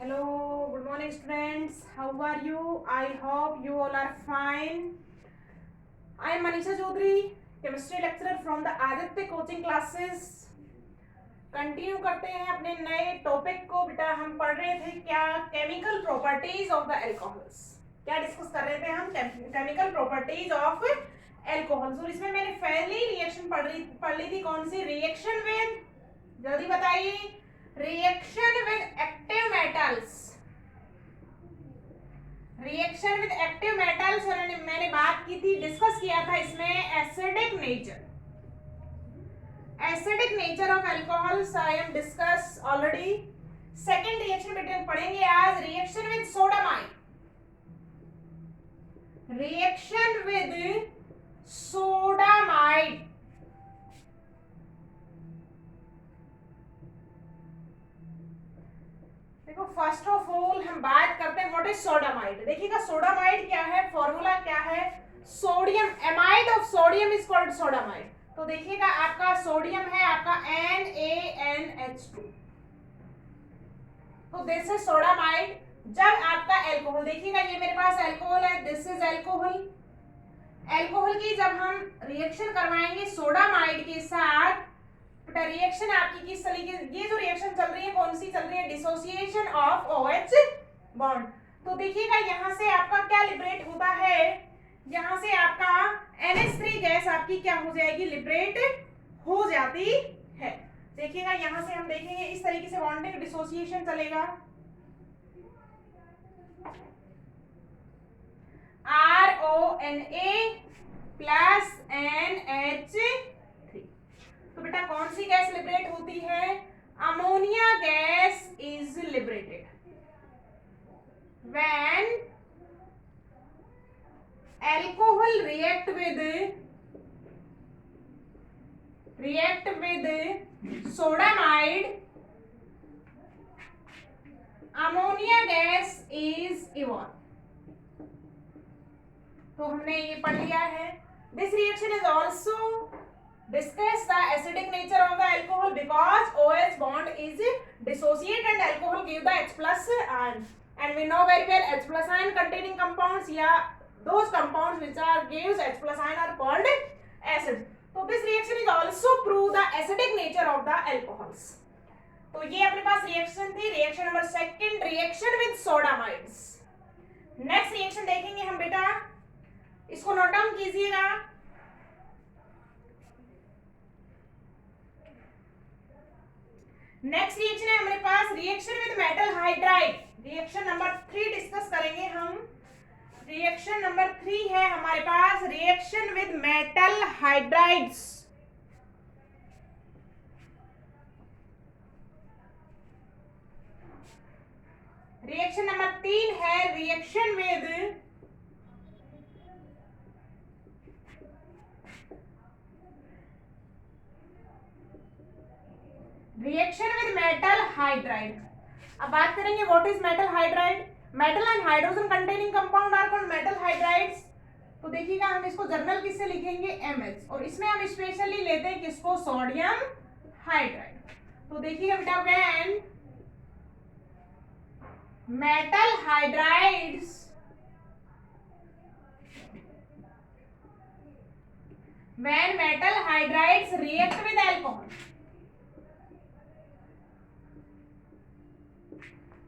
Hello, good morning students. How are you? I hope you all are fine. I am Manisha Chaudhary, chemistry lecturer from the Aditya coaching classes. Continue करते हैं अपने नए topic को। बेटा हम पढ़ रहे थे क्या, chemical properties of the alcohols. क्या डिस्कस कर रहे थे हम? Chemical properties of alcohols. और इसमें मैंने पहली रिएक्शन पढ़ ली थी, कौन सी? रिएक्शन विद, जल्दी बताइए, reaction with active metals. Reaction with active metals मैंने बात की थी, डिस्कस किया था इसमें acidic nature. Acidic nature of alcohols I am discuss already. Second reaction बेटे पढ़ेंगे आज, reaction with sodamide. Reaction with sodamide. देखो फर्स्ट ऑफ ऑल हम बात करते हैं व्हाट इज सोडामाइड। देखिएगा सोडामाइड क्या है, फॉर्मूला क्या है? Sodium, amide of sodium is called sodamide. तो देखिएगा आपका सोडियम है आपका NaNH2, तो दिस इज सोडामाइड। जब आपका एल्कोहल, देखिएगा ये मेरे पास एल्कोहल है, दिस इज एल्कोहल। एल्कोहल की जब हम रिएक्शन करवाएंगे सोडामाइड के साथ, रिएक्शन आपकी किस तरीके, ये जो रिएक्शन चल रही है कौन सी चल रही है? Dissociation of OH bond. तो देखिएगा यहाँ से आपका क्या लिबरेट होता है, यहाँ से आपका NH3 गैस आपकी क्या हो जाएगी? लिबरेट हो जाती है। देखिएगा यहाँ से हम देखेंगे इस तरीके से बॉन्डिंग डिसोसिएशन चलेगा। RONA plus NH3। तो बेटा कौन सी गैस लिबरेट होती है? Ammonia gas is liberated when alcohol react with sodamide, ammonia gas is evolved। तो हमने ये पढ़ लिया है। This reaction is also discuss the acidic nature of the alcohol because OH bond is dissociated and alcohol give the H plus ion, and we know very well H plus ion containing compounds या those compounds which are gives H plus ion are called acids. So this reaction is also prove the acidic nature of the alcohols. तो ये अपने पास reaction थी। Reaction number second, reaction with sodamides. Next reaction देखेंगे हम बेटा, इसको note down कीजिएगा। नेक्स्ट रिएक्शन है हमारे पास reaction with metal hydride. Reaction number 3 discuss करेंगे हम। रिएक्शन नंबर 3 है हमारे पास reaction with metal hydrides. Reaction number 3 है रिएक्शन विद मेटल हाइड्राइड। अब बात करेंगे what is metal hydride. Metal and hydrogen containing compound are called metal hydrides. तो देखिएगा हम इसको जर्नल किससे लिखेंगे? MH, और इसमें हम स्पेशली लेते हैं किसको? Sodium hydride. तो देखिएगा बेटा when metal hydrides react with alcohol,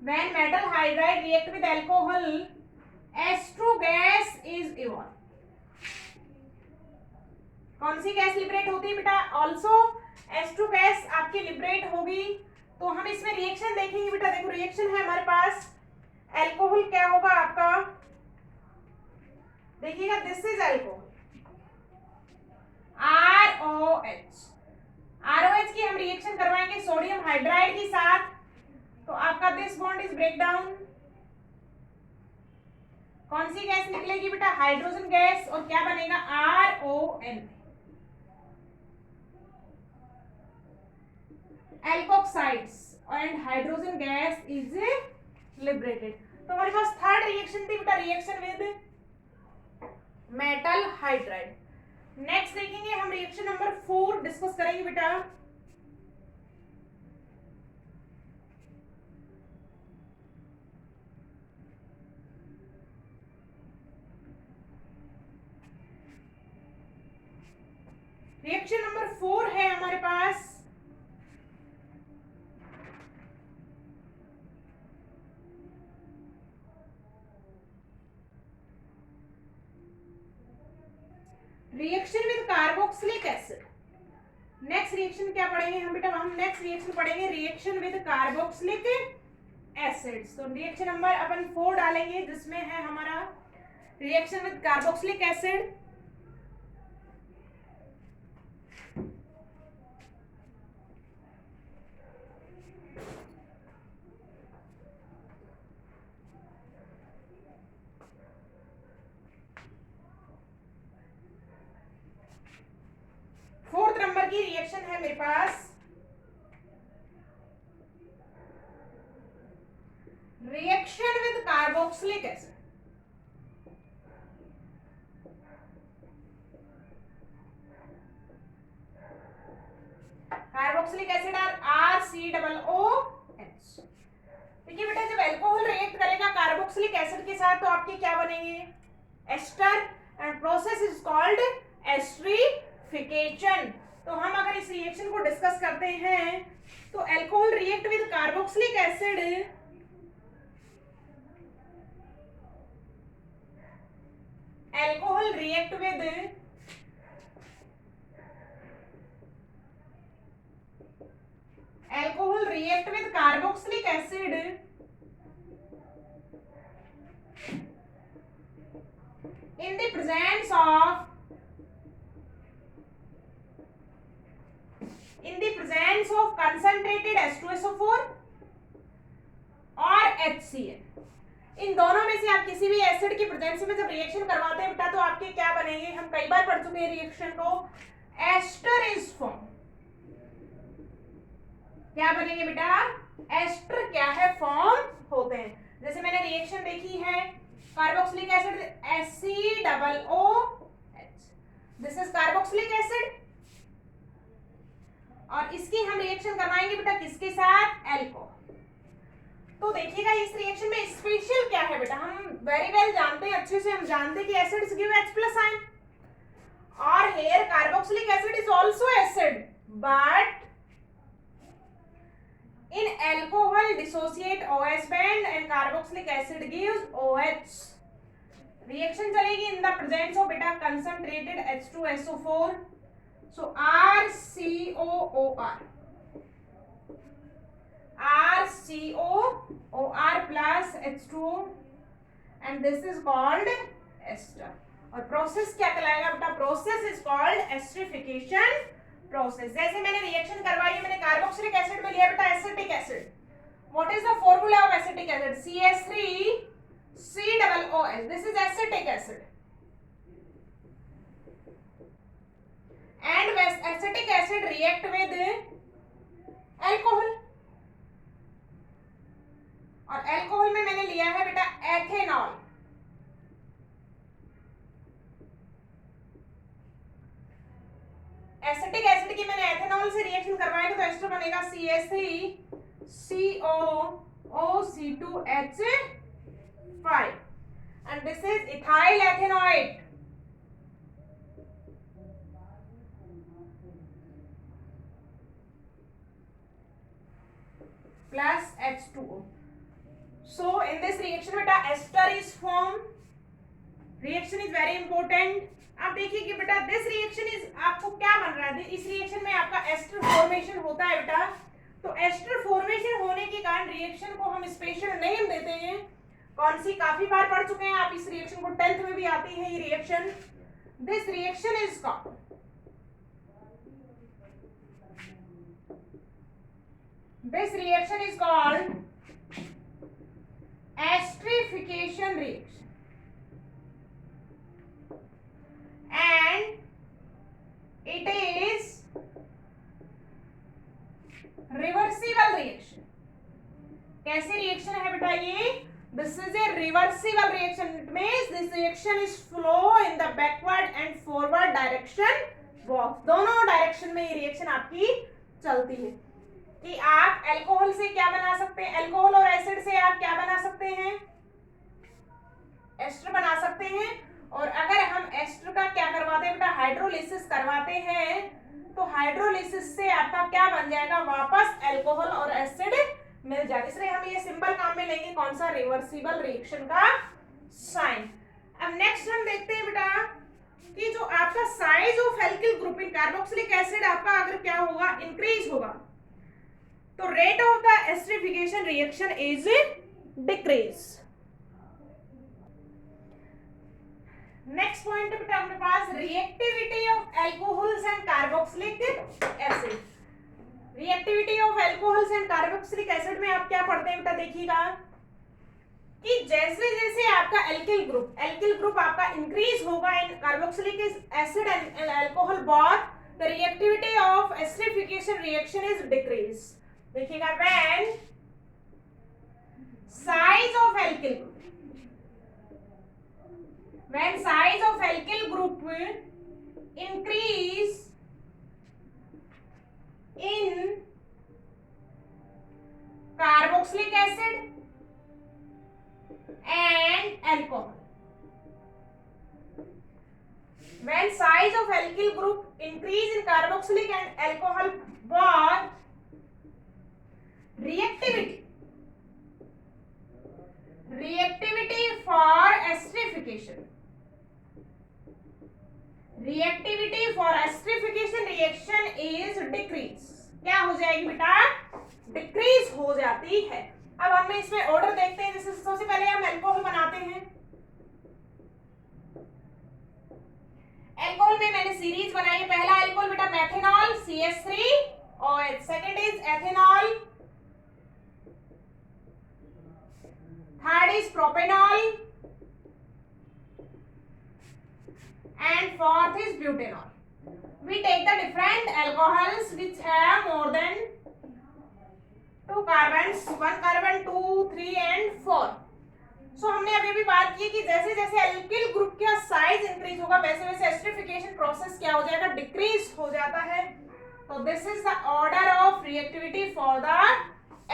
when metal hydride react with alcohol, H2 gas is evolved। कौन सी गैस लिबरेट होती है बेटा? ऑल्सो H2 गैस आपकी लिबरेट होगी। तो हम इसमें रिएक्शन देखेंगे बेटा। देखो रिएक्शन है हमारे पास, एल्कोहल क्या होगा आपका? देखिएगा दिस इज एल्कोहल, ROH की हम रिएक्शन करवाएंगे सोडियम हाइड्राइड के साथ। तो आपका this bond is break down. कौन सी गैस निकलेगी बेटा? हाइड्रोजन गैस, और क्या बनेगा? RON, alkoxides, and hydrogen gas is liberated. तो हमारे पास थर्ड रिएक्शन थी बेटा, reaction with metal hydride. Next देखेंगे हम रिएक्शन नंबर 4 डिस्कस करेंगे बेटा। रिएक्शन नंबर 4 है हमारे पास reaction with carboxylic acid. Next reaction क्या पढ़ेंगे हम बेटा? हम नेक्स्ट रिएक्शन पढ़ेंगे रिएक्शन विद कार्बोक्सिलिक एसिड्स। तो रिएक्शन नंबर अपन 4 डालेंगे जिसमें है हमारा reaction with carboxylic acid. Fourth number की रिएक्शन है मेरे पास reaction with carboxylic acid. Carboxylic acid are COOH। देखिए बेटा, जब अल्कोहल रिएक्ट करेगा कार्बोक्सिलिक एसिड के साथ तो आपके क्या बनेंगे? Ester, and process is called esterification. तो हम अगर इस रिएक्शन को डिस्कस करते हैं तो alcohol react with carboxylic acid, alcohol react with carboxylic acid in the presence of concentrated H2SO4 और HCl। इन दोनों में से आप किसी भी एसिड की प्रेजेंस में जब रिएक्शन करवाते हैं बेटा तो आपके क्या बनेंगे? हम कई बार पढ़ चुके हैं रिएक्शन को। Ester is form. क्या बनेंगे बेटा? एस्टर क्या है? फॉर्म होते हैं। जैसे मैंने रिएक्शन देखी है carboxylic acid HCOOH, this is carboxylic acid, और इसकी हम रिएक्शन करवाएंगे बेटा किसके साथ? अल्कोहल। तो देखिएगा इस रिएक्शन में स्पेशल क्या है बेटा? हम वेरी वेल जानते हैं, अच्छे से हम जानते हैं कि एसिड्स गिव H+ आयन, और here carboxylic acid is also acid, but in alcohol dissociate OH band and carboxylic acid gives OH। Reaction चलेगी in the presence of beta concentrated H2SO4, so RCOOR plus H2O, and this is called ester। और process क्या कहलाएगा बेटा? Process is called esterification process. जैसे मैंने reaction करवाई है, मैंने कार्बोक्सिलिक एसिड में लिया बेटा acetic acid. What is the formula of acetic acid? CH3COOH। This is acetic acid, and acetic acid react with alcohol, और अल्कोहल में मैंने लिया है बेटा एथेनॉल। एसिटिक एसिड की मैंने एथेनॉल से रिएक्शन करवाएगा तो एस्टर बनेगा CH3COOC2H5, and this is ethyl ethanoate plus H2O। So in this reaction beta ester is formed। Reaction is very important। अब देखिए कि बेटा दिस रिएक्शन इज, आपको क्या बन रहा है? इस रिएक्शन में आपका एस्टर फॉर्मेशन होता है बेटा। तो एस्टर फॉर्मेशन होने के कारण रिएक्शन को हम स्पेशल नेम देते हैं। कौन सी? काफी बार पढ़ चुके हैं आप इस रिएक्शन को, 10th में भी आती है ये reaction. This reaction is called esterification reaction, and it is reversible reaction। कैसे रिएक्शन है बेटा ये? This is a reversible reaction। It means this reaction is flow in the backward and forward direction both। दोनों direction में ये reaction आपकी चलती है। कि आप अल्कोहल से क्या बना सकते हैं? अल्कोहल और एसिड से आप क्या बना सकते हैं? एस्टर बना सकते हैं। और अगर हम एस्टर का क्या करवाते हैं बेटा? हाइड्रोलिसिस करवाते हैं तो हाइड्रोलिसिस से आपका क्या बन जाएगा, वापस अल्कोहल और एसिड मिल जाएगा। इसलिए हम ये सिंबल काम में लेंगे, कौन सा, रिवर्सिबल रिएक्शन का साइन। अब नेक्स्ट हम देखते हैं बेटा कि जो आपका size of alkyl group in carboxylic acid आपका अगर क्या होगा, इंक्रीज होगा, तो rate of the esterification reaction is decrease. Next point बेटा अपने पास reactivity of alcohols and carboxylic acid. Reactivity of alcohols and carboxylic acid में आप क्या पढ़ते हैं बेटा, देखिएगा कि जैसे जैसे आपका एल्किल ग्रुप आपका इंक्रीज होगा in carboxylic acid and alcohol both, the reactivity of esterification reaction is decrease. देखिएगा when size of alkyl group, when size of alkyl group increase in carboxylic acid and alcohol, when size of alkyl group increase in carboxylic and alcohol both, reactivity for esterification, reactivity for esterification reaction is decrease। क्या हो जाएगी बेटा, decrease हो जाती है। अब हम इसमें ऑर्डर देखते हैं। जैसे सबसे पहले हम अल्कोहल बनाते हैं। अल्कोहल में मैंने सीरीज बनाई है। पहला अल्कोहल बेटा methanol CH3OH, second is ethanol, third is propanol and fourth is butanol. We take the different alcohols which have more than 2 carbons, 1 carbon, 2, 3 and 4. So हमने अभी भी बात की कि जैसे जैसे एल्किल ग्रुप का साइज इंक्रीज होगा वैसे वैसे एस्टरिफिकेशन प्रोसेस क्या हो जाएगा, डिक्रीज हो जाता है। तो this is the order of reactivity for the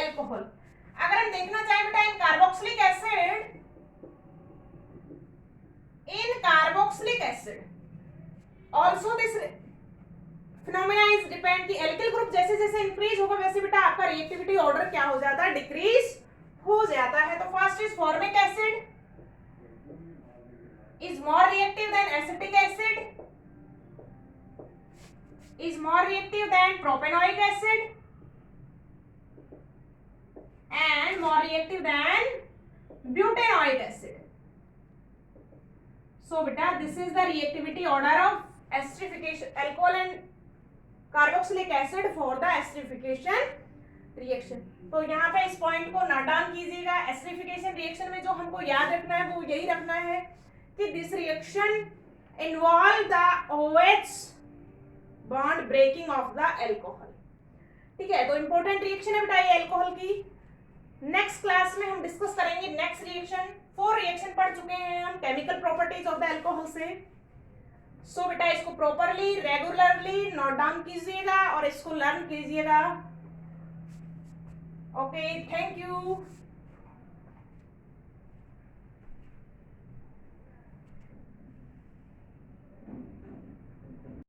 alcohol. अगर हम देखना चाहें बेटा in carboxylic acid, in carboxylic acid also this phenomena is depend कि alkyl group जैसे जैसे इंक्रीज होगा वैसे बेटा आपका रिएक्टिविटी ऑर्डर क्या हो जाता है, डिक्रीज हो जाता है। तो first is formic acid is more reactive than acetic acid, is more reactive than propanoic acid and more reactive than butanoic acid. So beta this is the reactivity order of esterification alcohol and carboxylic acid for the esterification reaction. तो यहाँ पे इस point को note down कीजिएगा। Esterification reaction में जो हमको याद रखना है वो यही रखना है कि this reaction involve the OH bond breaking off the alcohol. ठीक है, तो इंपॉर्टेंट रिएक्शन है बेटा ये अल्कोहल की। नेक्स्ट क्लास में हम डिस्कस करेंगे नेक्स्ट रिएक्शन। 4 रिएक्शन पढ़ चुके हैं हम chemical properties of the alcohol से। सो बेटा इसको प्रॉपरली रेगुलरली नोट डाउन कीजिएगा और इसको लर्न कीजिएगा। Okay, thank you.